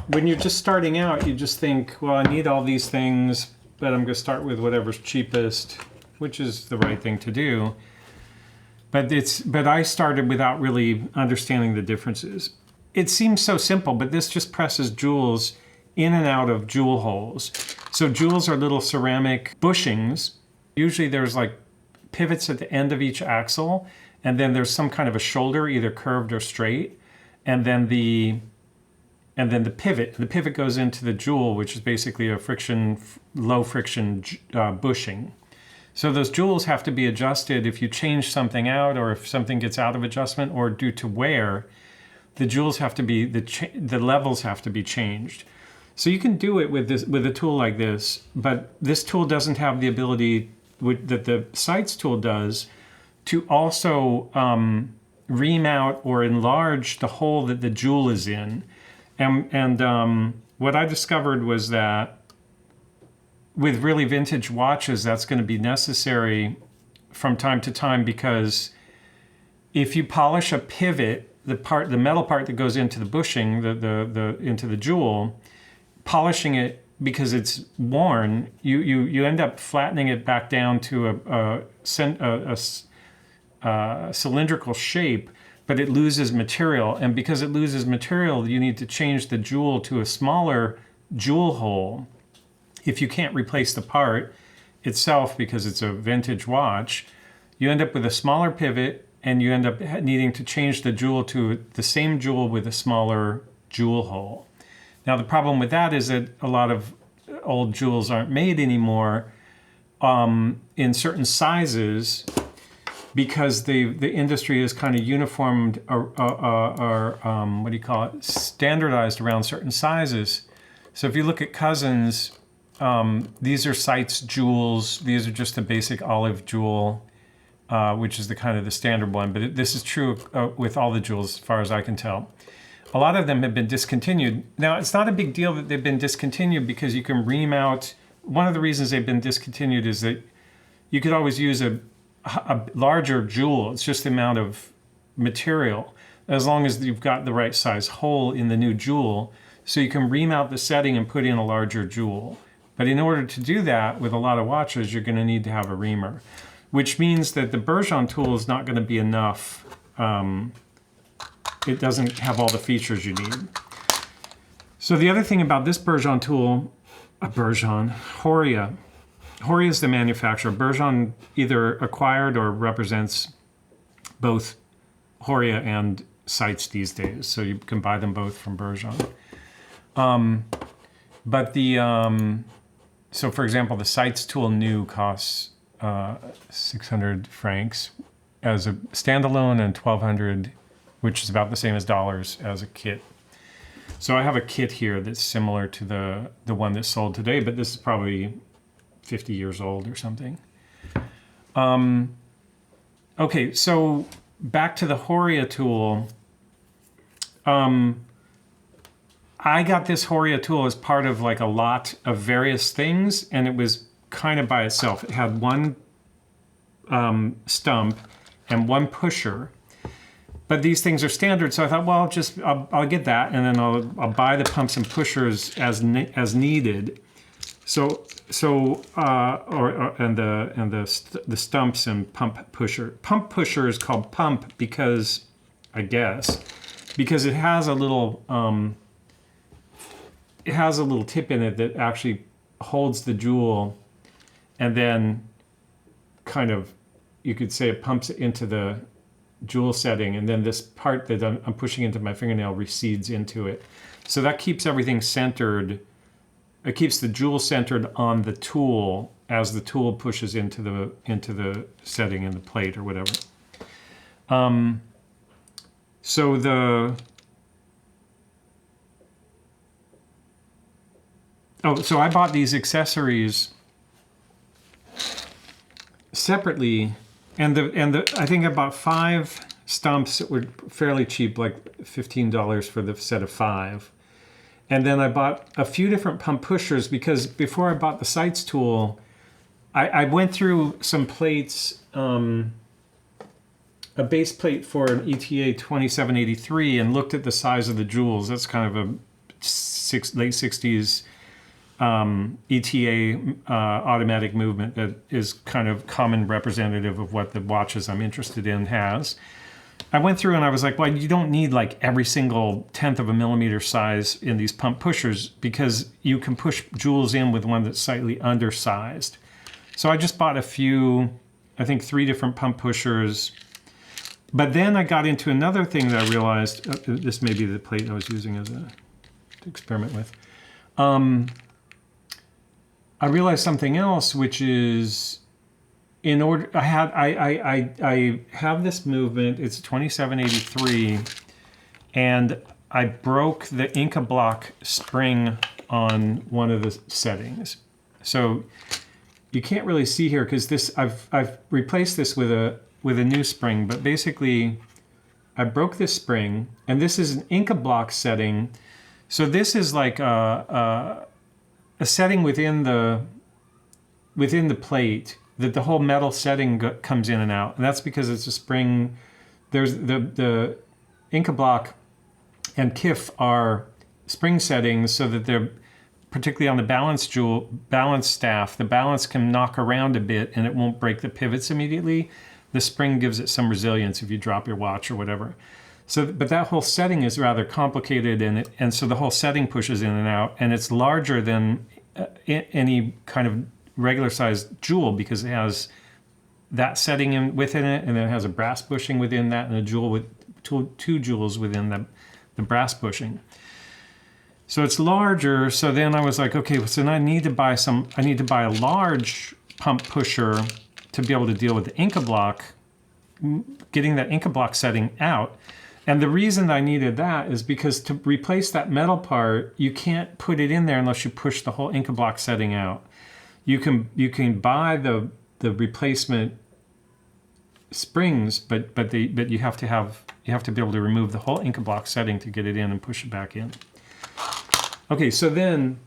when you're just starting out, you just think, well, I need all these things, but I'm going to start with whatever's cheapest, which is the right thing to do. But I started without really understanding the differences. It seems so simple, but this just presses jewels in and out of jewel holes. So jewels are little ceramic bushings. Usually there's like pivots at the end of each axle, and then there's some kind of a shoulder, either curved or straight, and then the pivot. The pivot goes into the jewel, which is basically a low friction bushing. So those jewels have to be adjusted if you change something out, or if something gets out of adjustment, or due to wear. The jewels have to be, the levels have to be changed. So you can do it with a tool like this, but this tool doesn't have the ability that the Seitz tool does to also remount or enlarge the hole that the jewel is in. And what I discovered was that with really vintage watches, that's going to be necessary from time to time, because if you polish a pivot, the metal part that goes into the bushing, into the jewel, polishing it because it's worn, you end up flattening it back down to a cylindrical shape, but it loses material. And because it loses material, you need to change the jewel to a smaller jewel hole. If you can't replace the part itself because it's a vintage watch, you end up with a smaller pivot, and you end up needing to change the jewel to the same jewel with a smaller jewel hole. Now the problem with that is that a lot of old jewels aren't made anymore in certain sizes, because the industry is kind of uniformed or standardized around certain sizes. So if you look at Cousins, these are Seitz jewels. These are just the basic olive jewel, which is the standard one. But this is true with all the jewels, as far as I can tell. A lot of them have been discontinued. Now, it's not a big deal that they've been discontinued, because you can remount. One of the reasons they've been discontinued is that you could always use a larger jewel. It's just the amount of material, as long as you've got the right size hole in the new jewel. So you can remount the setting and put in a larger jewel. But in order to do that with a lot of watches, you're going to need to have a reamer, which means that the Bergeon tool is not going to be enough. It doesn't have all the features you need. So the other thing about this Bergeon tool, Horia is the manufacturer. Bergeon either acquired or represents both Horia and Seitz these days, so you can buy them both from Bergeon. So for example, the Seitz Tool new costs 600 francs as a standalone, and 1,200, which is about the same as dollars, as a kit. So I have a kit here that's similar to the one that's sold today, but this is probably 50 years old or something. Okay, so back to the Horia tool. I got this Horia tool as part of like a lot of various things, and it was kind of by itself. It had one stump and one pusher, but these things are standard. So I thought, well, I'll get that, and then I'll buy the pumps and pushers as needed. The stumps and pump pusher. Pump pusher is called pump because it has a little tip in it that actually holds the jewel, and then kind of, you could say, it pumps it into the jewel setting, and then this part that I'm pushing into my fingernail recedes into it. So that keeps everything centered. It keeps the jewel centered on the tool as the tool pushes into the setting in the plate or whatever. So I bought these accessories separately, and I think I bought 5 stumps that were fairly cheap, like $15 for the set of 5. And then I bought a few different pump pushers, because before I bought the Seitz tool, I went through some plates, a base plate for an ETA 2783, and looked at the size of the jewels. That's kind of late 60s ETA automatic movement that is kind of common representative of what the watches I'm interested in has. I went through and I was like, well, you don't need like every single 1/10 of a millimeter size in these pump pushers because you can push jewels in with one that's slightly undersized. So I just bought a few, I think 3 different pump pushers. But then I got into another thing that I realized, this may be the plate I was using as to experiment with. I realized something else, which is in order, I have this movement, it's 2783, and I broke the Inca block spring on one of the settings. So you can't really see here because this, I've replaced this with a new spring, but basically I broke this spring, and this is an Inca block setting. So this is like a setting within the plate that the whole metal setting comes in and out, and that's because it's a spring. There's the Inca block and KIF are spring settings so that they're particularly on the balance staff. The balance can knock around a bit and it won't break the pivots immediately. The spring gives it some resilience if you drop your watch or whatever. So, but that whole setting is rather complicated, and so the whole setting pushes in and out, and it's larger than any kind of regular sized jewel because it has that setting within it, and then it has a brass bushing within that, and a jewel with two jewels within the brass bushing. So it's larger. So then I was like, okay, so then I need to buy a large pump pusher to be able to deal with the Inca block, getting that Inca block setting out. And the reason I needed that is because to replace that metal part, you can't put it in there unless you push the whole Inca block setting out. You can buy the replacement springs, but you have to be able to remove the whole Inca block setting to get it in and push it back in. Okay, so then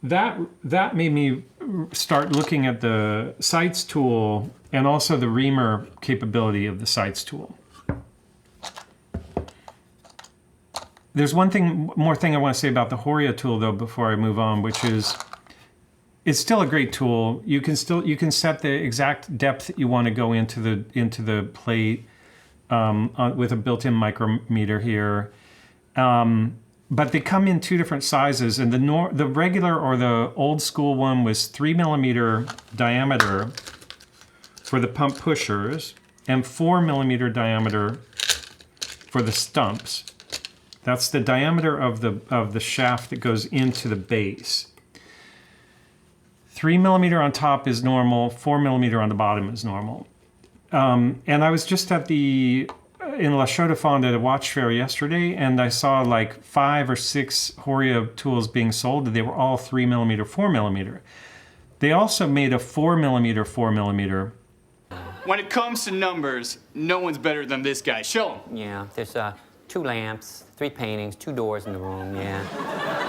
that made me start looking at the Seitz tool and also the reamer capability of the Seitz tool. There's one more thing I want to say about the Horia tool though before I move on, which is it's still a great tool. You can set the exact depth that you want to go into the plate with a built-in micrometer here. But they come in 2 different sizes, and the regular or the old school one was 3mm diameter for the pump pushers and 4mm diameter for the stumps. That's the diameter of the shaft that goes into the base. 3mm on top is normal, 4mm on the bottom is normal. And I was just in La Chaux-de-Fonds at a watch fair yesterday, and I saw like 5 or 6 Horia tools being sold. They were all 3mm, 4mm. They also made a 4mm, 4mm. When it comes to numbers, no one's better than this guy. Show him. Yeah, there's 2 lamps, 3 paintings, 2 doors in the room, yeah.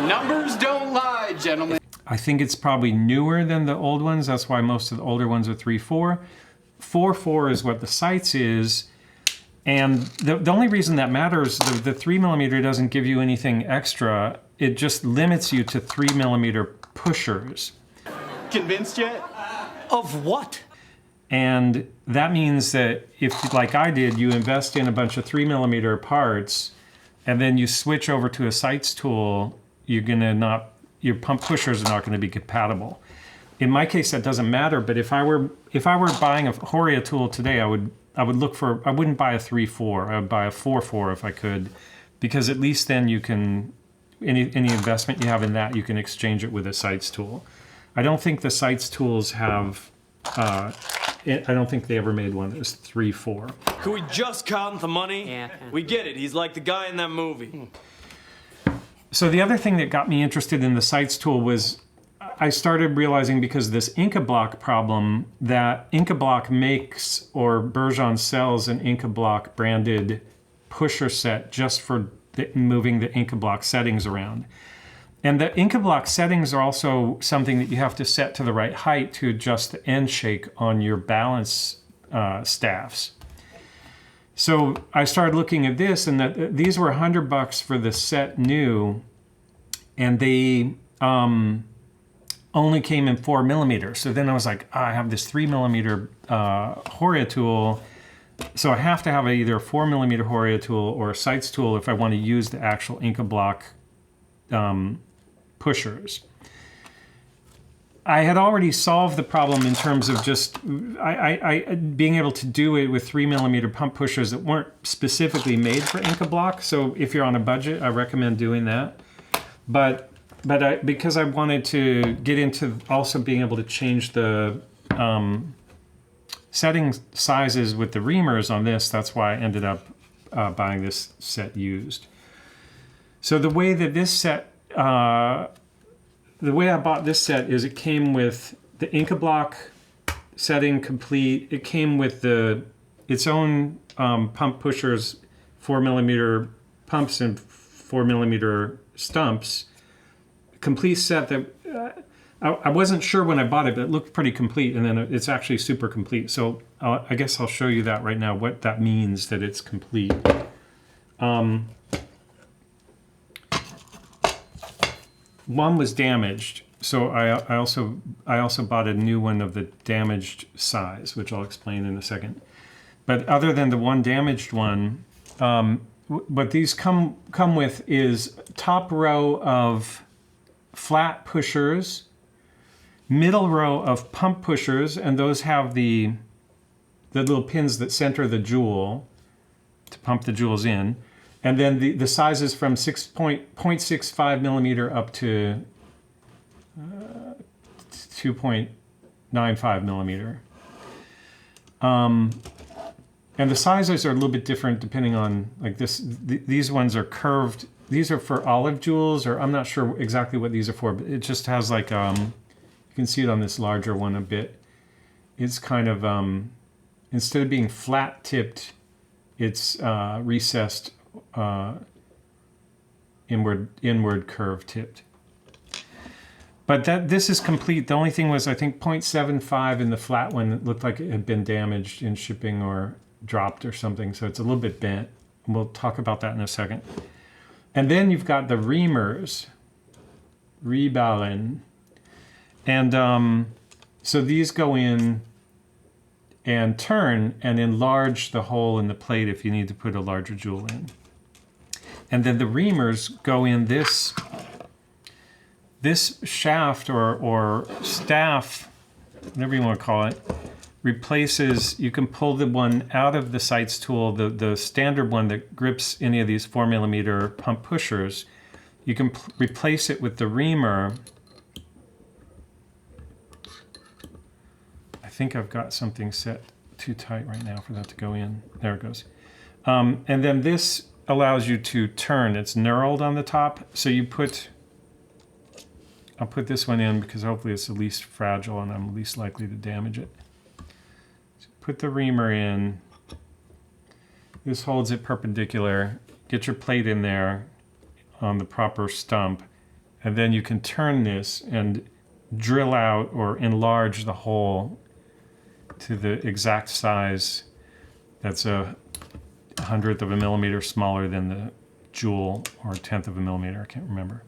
Numbers don't lie, gentlemen. I think it's probably newer than the old ones. That's why most of the older ones are 3/4. 4/4 is what the Seitz is. And the only reason that matters, the 3mm doesn't give you anything extra. It just limits you to 3mm pushers. Convinced yet? Of what? And that means that if, like I did, you invest in a bunch of 3mm parts, and then you switch over to a Seitz tool, your pump pushers are not going to be compatible. In my case, that doesn't matter. But if I were buying a Horia tool today, I wouldn't buy a 3/4. I would buy a 4/4 if I could, because at least then you can, any investment you have in that, you can exchange it with a Seitz tool. I don't think the Seitz tools have, I don't think they ever made one that was 3/4. Could we just count the money? Yeah. We get it. He's like the guy in that movie. So the other thing that got me interested in the Seitz tool was I started realizing, because of this Inca block problem, that Inca block makes, or Bergeon sells, an Inca block branded pusher set just for moving the Inca block settings around. And the Inca block settings are also something that you have to set to the right height to adjust the end shake on your balance staffs. So I started looking at this, and these were $100 for the set new, and they only came in 4mm. So then I was like, I have this 3mm Horia tool, so I have to have either a 4mm Horia tool or a Seitz tool if I want to use the actual Inca block pushers. I had already solved the problem in terms of just I being able to do it with 3mm pump pushers that weren't specifically made for Inca block. So if you're on a budget, I recommend doing that. But because I wanted to get into also being able to change the setting sizes with the reamers on this, that's why I ended up buying this set used. So the way that this set, the way I bought this set is it came with the Inca block setting complete. It came with its own pump pushers, 4mm pumps and 4mm stumps. Complete set that I wasn't sure when I bought it, but it looked pretty complete, and then it's actually super complete. So I guess I'll show you that right now, what that means that it's complete. One was damaged, so I also bought a new one of the damaged size, which I'll explain in a second. But other than the one damaged one, what these come with is top row of flat pushers, middle row of pump pushers, and those have the little pins that center the jewel to pump the jewels in. And then the sizes from 0.65mm up to 2.95mm. And the sizes are a little bit different depending on, like these ones are curved. These are for olive jewels, or I'm not sure exactly what these are for, but it just has like, you can see it on this larger one a bit. It's kind of, instead of being flat tipped, it's recessed inward curve tipped. But this is complete. The only thing was, I think 0.75 in the flat one. It looked like it had been damaged in shipping or dropped or something, so it's a little bit bent. And we'll talk about that in a second. And then you've got the reamers, reballen, and so these go in and turn and enlarge the hole in the plate if you need to put a larger jewel in. And then the reamers go in this shaft or staff, whatever you want to call it, replaces, you can pull the one out of the Seitz tool, the standard one that grips any of these 4mm pump pushers. You can replace it with the reamer. I think I've got something set too tight right now for that to go in. There it goes. And then this allows you to turn. It's knurled on the top. So I'll put this one in because hopefully it's the least fragile and I'm least likely to damage it. So put the reamer in. This holds it perpendicular. Get your plate in there on the proper stump. And then you can turn this and drill out or enlarge the hole to the exact size that's a 100th of a millimeter smaller than the jewel, or 1/10 of a millimeter, I can't remember.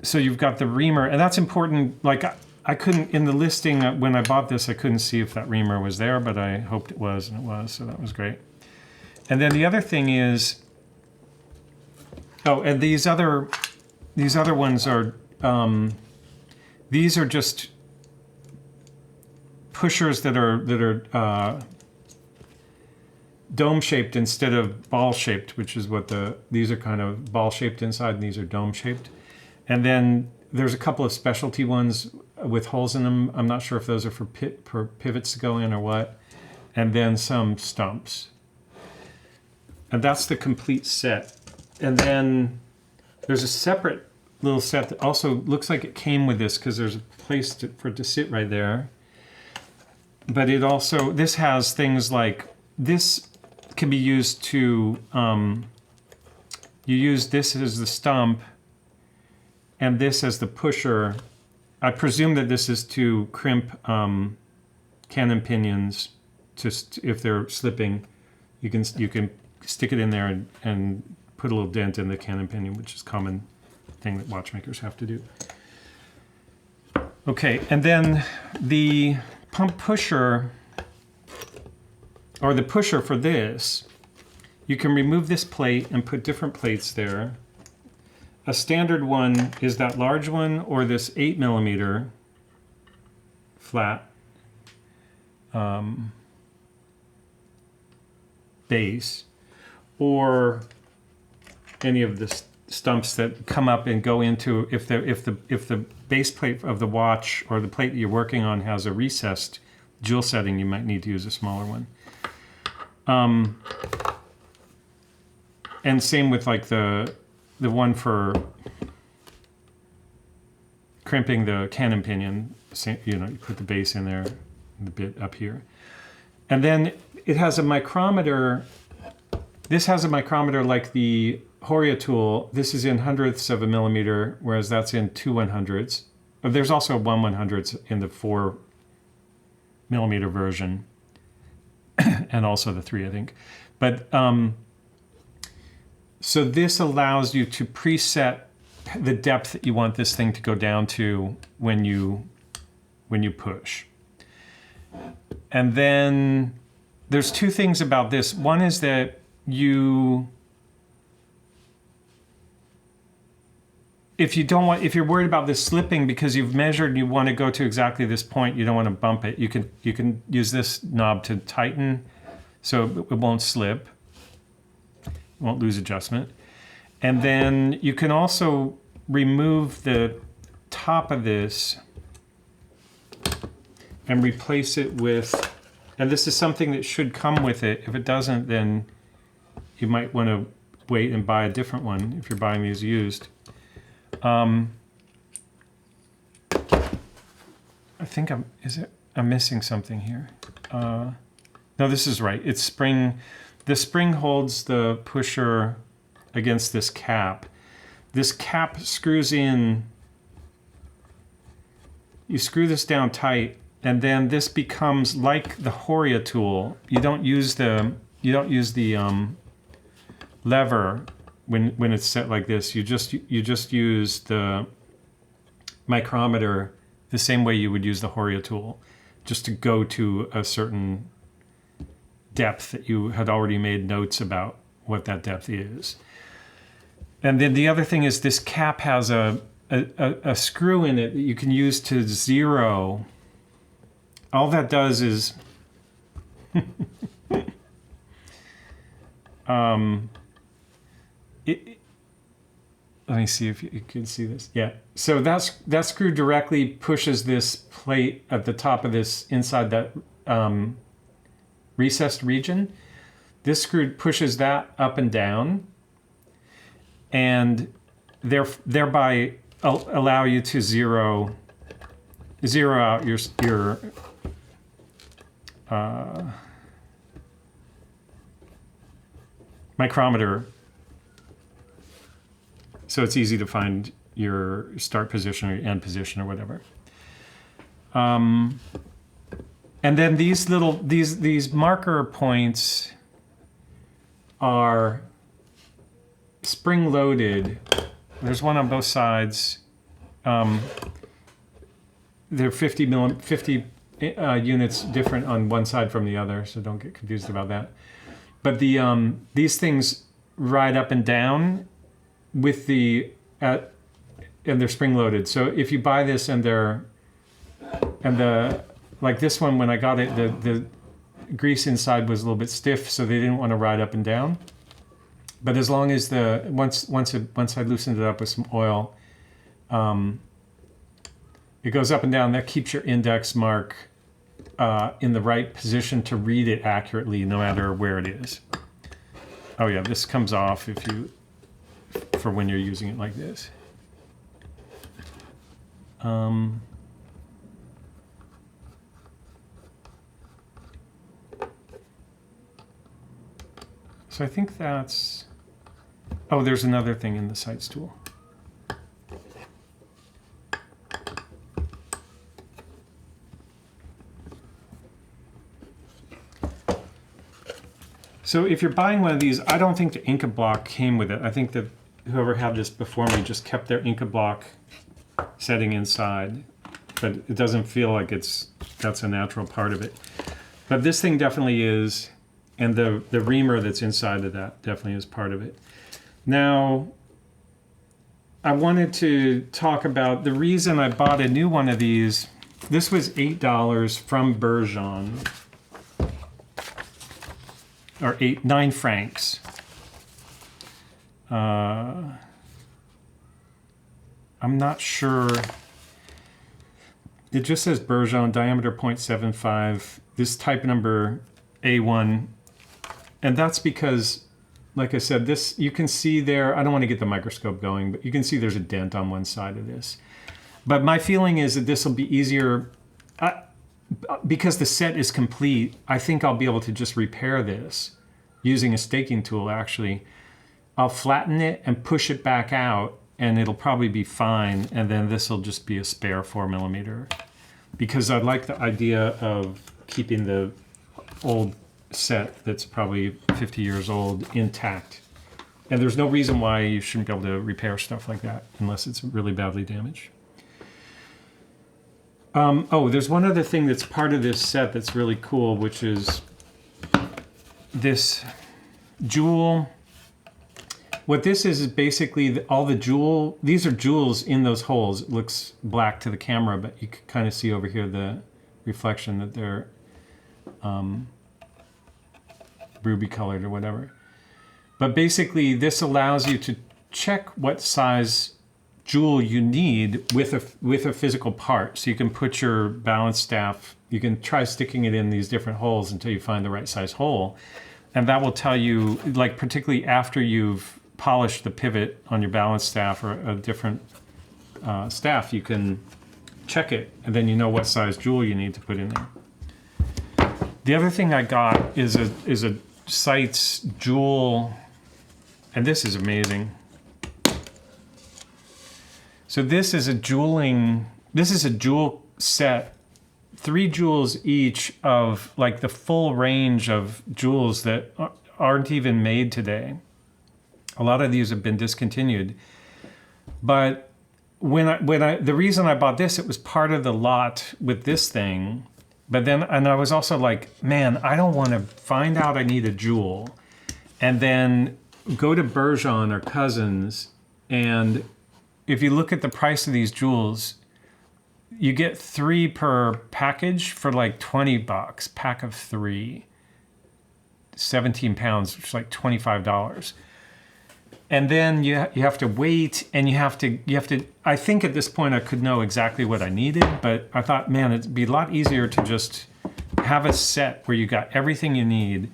So you've got the reamer, and that's important. Like I couldn't, in the listing when I bought this, I couldn't see if that reamer was there, but I hoped it was, and it was, so that was great. And then the other thing is, oh, and these other ones are, these are just pushers that are dome-shaped instead of ball-shaped, which is what these are kind of ball-shaped inside, and these are dome-shaped. And then there's a couple of specialty ones with holes in them. I'm not sure if those are for pivots to go in or what. And then some stumps. And that's the complete set. And then there's a separate little set that also looks like it came with this because there's a place for it to sit right there. But it also, this has things like, this can be used to, you use this as the stump and this as the pusher. I presume that this is to crimp cannon pinions, just if they're slipping. You can stick it in there and put a little dent in the cannon pinion, which is a common thing that watchmakers have to do. Okay, and then the pump pusher, or the pusher for this, you can remove this plate and put different plates there. A standard one is that large one or this 8mm flat base, or any of the stumps that come up and go into, if the base plate of the watch or the plate that you're working on has a recessed jewel setting, you might need to use a smaller one. And same with like the one for crimping the cannon pinion. You know, you put the base in there, the bit up here, and then it has a micrometer. This has a micrometer like the Horia Tool. This is in hundredths of a millimeter, whereas that's in 2/100ths. There's also a 1/100ths in the 4mm version, and also the 3, I think. But so this allows you to preset the depth that you want this thing to go down to when you push. And then there's two things about this. One is that if you're worried about this slipping because you've measured and you want to go to exactly this point, you don't want to bump it, you can use this knob to tighten so it won't slip. It won't lose adjustment. And then you can also remove the top of this and replace it with, and this is something that should come with it. If it doesn't, then you might want to wait and buy a different one if you're buying these used. I think I'm missing something here. No, this is right. It's spring. The spring holds the pusher against this cap. This cap screws in. You screw this down tight, and then this becomes like the Horia tool. You don't use the lever when it's set like this. You just use the micrometer the same way you would use the Horia tool, just to go to a certain depth that you had already made notes about what that depth is. And then the other thing is this cap has a screw in it that you can use to zero. All that does is let me see if you can see this. Yeah. So that screw directly pushes this plate at the top of this, inside that recessed region. This screw pushes that up and down, and thereby allow you to zero out your micrometer, so it's easy to find your start position or your end position or whatever. And then these marker points are spring loaded. There's one on both sides. They're 50 units different on one side from the other, so don't get confused about that. But these things ride up and down with and they're spring loaded. So if you buy this and like this one, when I got it, the grease inside was a little bit stiff, so they didn't want to ride up and down. But as long as once I loosened it up with some oil, it goes up and down. That keeps your index mark in the right position to read it accurately, no matter where it is. Oh yeah, this comes off for when you're using it like this. So I think that's, oh, there's another thing in the Seitz tool. So if you're buying one of these, I don't think the Inca block came with it. I think that whoever had this before me just kept their Inca block setting inside, but it doesn't feel like that's a natural part of it. But this thing definitely is, and the reamer that's inside of that definitely is part of it. Now, I wanted to talk about the reason I bought a new one of these. This was $8 from Bergeon. Or 9 francs. I'm not sure. It just says Bergeon, diameter 0.75, this type number A1. And that's because, like I said, this, you can see there, I don't want to get the microscope going, but you can see there's a dent on one side of this. But my feeling is that this will be easier. Because the set is complete, I think I'll be able to just repair this using a staking tool, actually. I'll flatten it and push it back out, and it'll probably be fine, and then this will just be a spare 4mm. Because I like the idea of keeping the old set that's probably 50 years old intact. And there's no reason why you shouldn't be able to repair stuff like that unless it's really badly damaged. Oh, there's one other thing that's part of this set that's really cool, which is this jewel. What this is basically all the jewel, these are jewels in those holes. It looks black to the camera, but you can kind of see over here the reflection that they're ruby colored or whatever. But basically this allows you to check what size jewel you need with a physical part. So you can put your balance staff, you can try sticking it in these different holes until you find the right size hole. And that will tell you, like particularly after you've polished the pivot on your balance staff or a different staff, you can check it and then you know what size jewel you need to put in there. The other thing I got is a Seitz jewel, and this is amazing. So this is a jewel set, 3 jewels each of like the full range of jewels that aren't even made today. A lot of these have been discontinued. But the reason I bought this, it was part of the lot with this thing. But then, and I was also like, man, I don't want to find out I need a jewel and then go to Bergeon or Cousins, and if you look at the price of these jewels, you get 3 per package for like 20 bucks, pack of 3, 17 pounds, which is like $25. And then you have to wait, and you have to, I think at this point I could know exactly what I needed, but I thought, man, it'd be a lot easier to just have a set where you got everything you need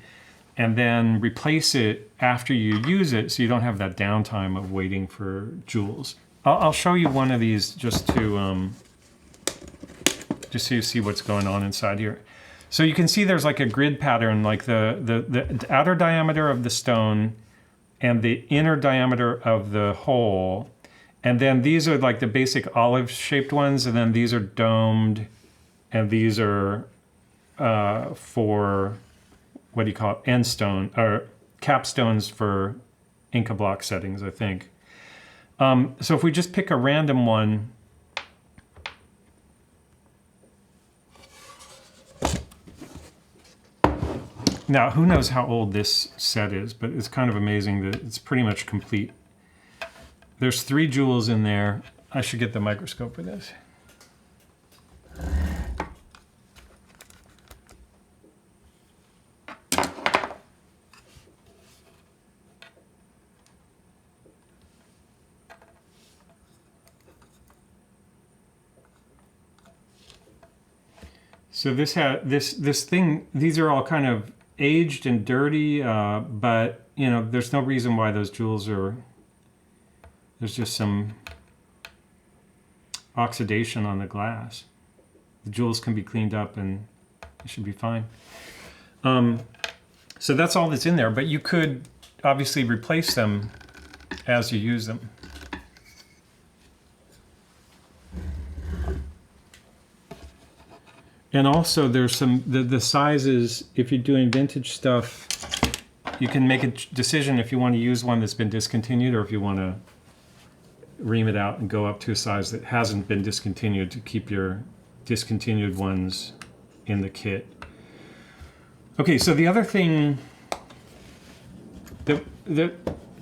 and then replace it after you use it so you don't have that downtime of waiting for jewels. I'll show you one of these just so you see what's going on inside here. So you can see there's like a grid pattern, like the outer diameter of the stone and the inner diameter of the hole. And then these are like the basic olive-shaped ones, and then these are domed, and these are for, what do you call it, end stone, or capstones for Inca block settings, I think. So if we just pick a random one, now who knows how old this set is, but it's kind of amazing that it's pretty much complete. There's 3 jewels in there. I should get the microscope for this. So this thing, these are all kind of aged and dirty, but you know, there's no reason why those jewels are, there's just some oxidation on the glass. The jewels can be cleaned up and it should be fine. So that's all that's in there, but you could obviously replace them as you use them. And also there's some, the sizes, if you're doing vintage stuff, you can make a decision if you want to use one that's been discontinued or if you want to ream it out and go up to a size that hasn't been discontinued to keep your discontinued ones in the kit. Okay, so the other thing that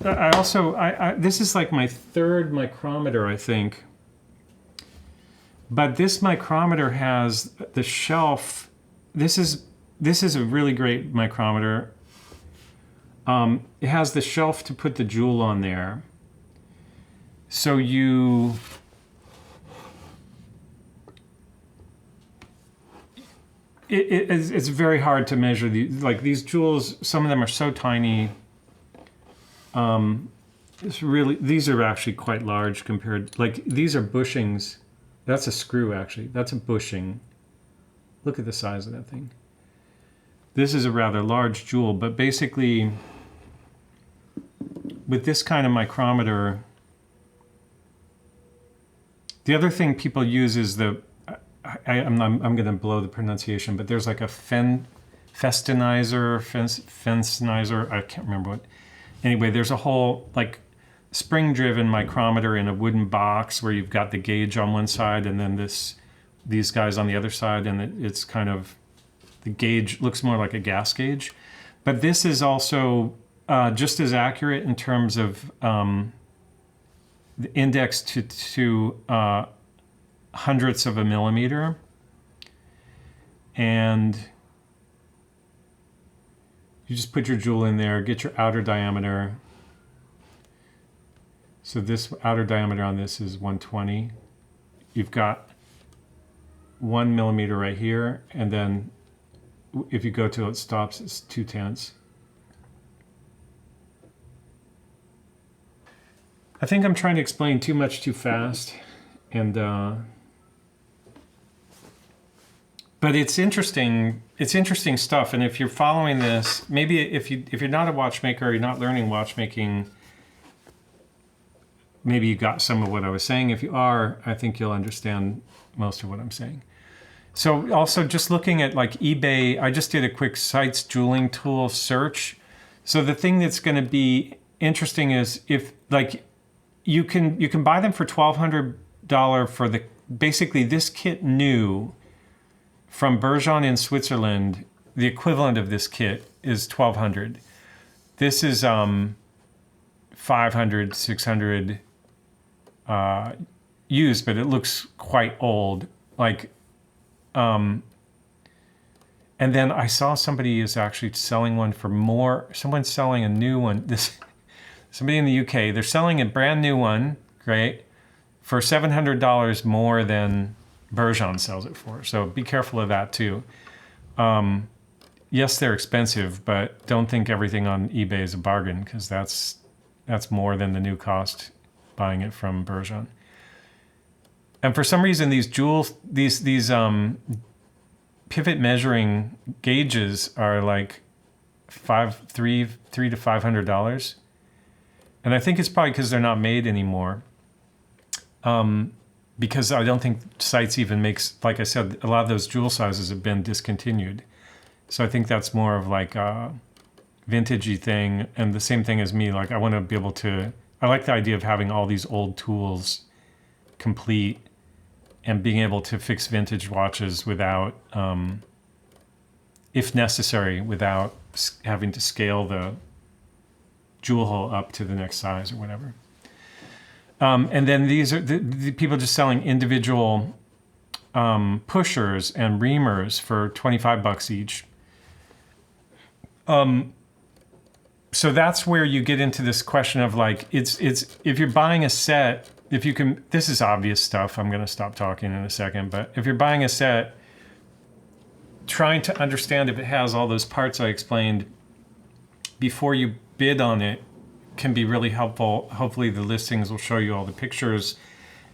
I also, this is like my third micrometer, I think. But this micrometer has the shelf. This is a really great micrometer. It has the shelf to put the jewel on there. So it's very hard to measure these jewels. Some of them are so tiny. These are actually quite large compared. Like these are bushings. That's a screw actually. That's a bushing. Look at the size of that thing. This is a rather large jewel, but basically with this kind of micrometer, the other thing people use is I'm going to blow the pronunciation, but there's like a fenstenizer, I can't remember what. Anyway, there's a whole like spring-driven micrometer in a wooden box where you've got the gauge on one side and then these guys on the other side, and it's kind of, the gauge looks more like a gas gauge. But this is also just as accurate in terms of the index to hundredths of a millimeter. And you just put your jewel in there, get your outer diameter. So this outer diameter on this is 120. You've got 1 millimeter right here, and then if you go till it stops, it's 2/10. I think I'm trying to explain too much too fast, and but it's interesting. It's interesting stuff. And if you're following this, maybe if you're not a watchmaker, or you're not learning watchmaking, maybe you got some of what I was saying. If you are, I think you'll understand most of what I'm saying. So also just looking at like eBay, I just did a quick Seitz Jeweling Tool search. So the thing that's going to be interesting is if like you can buy them for $1,200 for basically this kit new from Bergeon in Switzerland. The equivalent of this kit is $1,200. This is 500, 600 used, but it looks quite old. Like, and then I saw somebody is actually selling one for more. Someone's selling a new one. Somebody in the UK, they're selling a brand new one, great, for $700 more than Bergeon sells it for. So be careful of that too. Yes, they're expensive, but don't think everything on eBay is a bargain, because that's more than the new cost buying it from Bergeon. And for some reason, these pivot measuring gauges are like $300 to $500, and I think it's probably because they're not made anymore. Because I don't think Seitz even makes, like I said, a lot of those jewel sizes have been discontinued. So I think that's more of like a vintagey thing, and the same thing as me. Like I want to be able to. I like the idea of having all these old tools complete and being able to fix vintage watches without, if necessary, without having to scale the jewel hole up to the next size or whatever. And then these are the people just selling individual pushers and reamers for $25 each. So that's where you get into this question of like, it's if you're buying a set, if you can, this is obvious stuff, I'm going to stop talking in a second, but if you're buying a set, trying to understand if it has all those parts I explained before you bid on it can be really helpful. Hopefully the listings will show you all the pictures.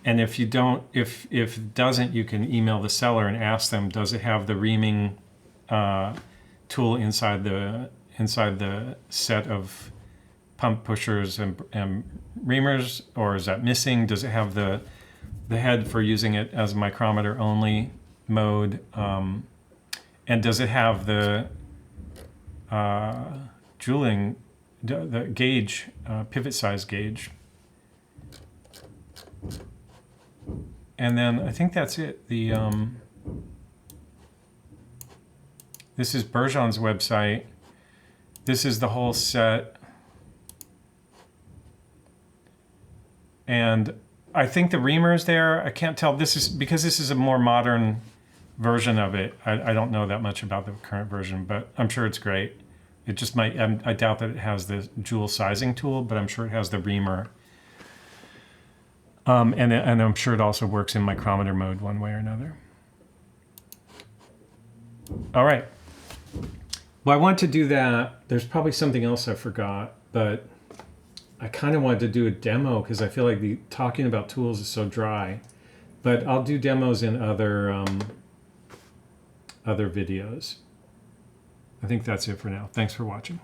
And if you don't, if it doesn't, you can email the seller and ask them, does it have the reaming tool inside the set of pump pushers and reamers, or is that missing? Does it have the head for using it as a micrometer only mode? And does it have the jeweling, the gauge, pivot size gauge. And then I think that's it. This is Bergeon's website. This is the whole set. And I think the reamer is there. I can't tell. This is because this is a more modern version of it. I don't know that much about the current version, but I'm sure it's great. It just might, I doubt that it has the jewel sizing tool, but I'm sure it has the reamer. And I'm sure it also works in micrometer mode one way or another. All right. Well, I want to do that. There's probably something else I forgot, but I kind of wanted to do a demo because I feel like talking about tools is so dry. But I'll do demos in other videos. I think that's it for now. Thanks for watching.